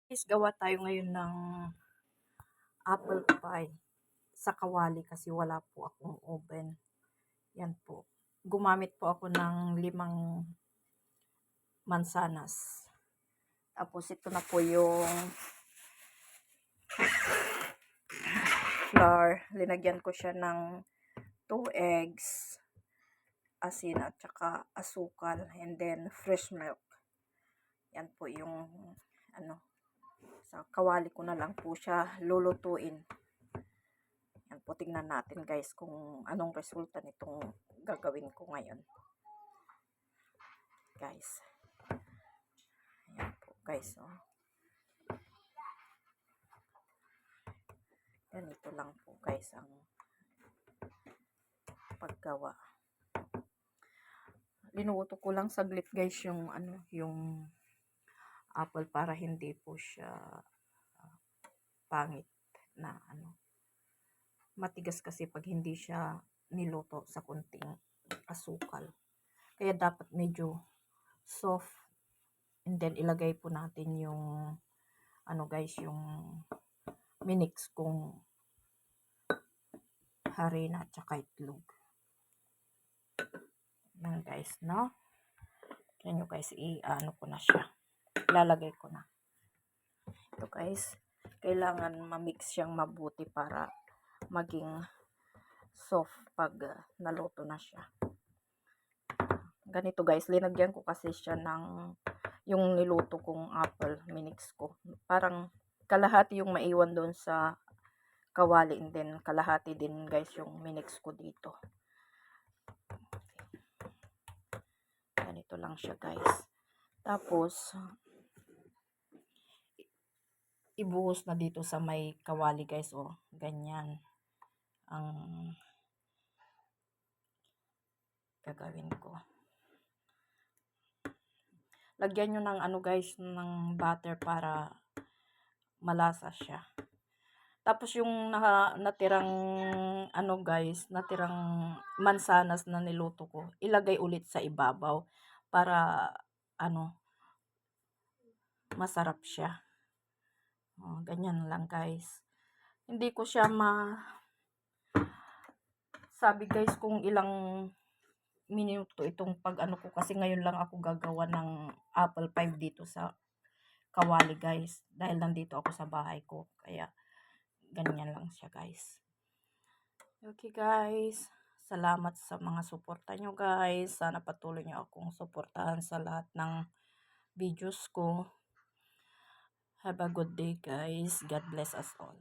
Guys, gawa tayo ngayon ng apple pie sa kawali kasi wala po akong oven. Yan po. Gumamit po ako ng 5 mansanas. Tapos ito na po yung flour. Linagyan ko siya ng 2 eggs, asin at saka asukal, and then fresh milk. Yan po yung sa kawali ko na lang po siya lulutuin. Yan po, tingnan natin guys kung anong resulta nitong gagawin ko ngayon. Guys. Yan po guys. Oh. Ganito lang po guys ang paggawa. Linuto ko lang saglit guys yung yung apple para hindi po siya pangit na matigas kasi pag hindi siya niluto sa kunting asukal. Kaya dapat medyo soft, and then ilagay po natin yung guys, yung minix kong harina at saka itlog. Yan guys, no? Yan nyo guys, ko na siya. Lalagay ko na. Ito guys, kailangan ma-mix siyang mabuti para maging soft pag naluto na siya. Ganito guys, linagyan ko kasi siya ng yung niluto kong apple, minix ko. Parang kalahati yung maiwan doon sa kawali, and then kalahati din guys yung minix ko dito. Ganito lang siya guys. Tapos ibuhos na dito sa may kawali guys, oh. Ganyan ang gagawin ko. Lagyan nyo ng guys, ng butter para malasa siya. Tapos yung natirang guys, natirang mansanas na niluto ko, ilagay ulit sa ibabaw para masarap siya. Oh, ganyan lang guys. Hindi ko siya sabi guys kung ilang minuto itong pag ko, kasi ngayon lang ako gagawa ng apple pie dito sa kawali guys, dahil nandito ako sa bahay ko, kaya ganyan lang siya guys. Okay guys, salamat sa mga suporta nyo guys. Sana patuloy nyo akong suportahan sa lahat ng videos ko. Have a good day guys. God bless us all.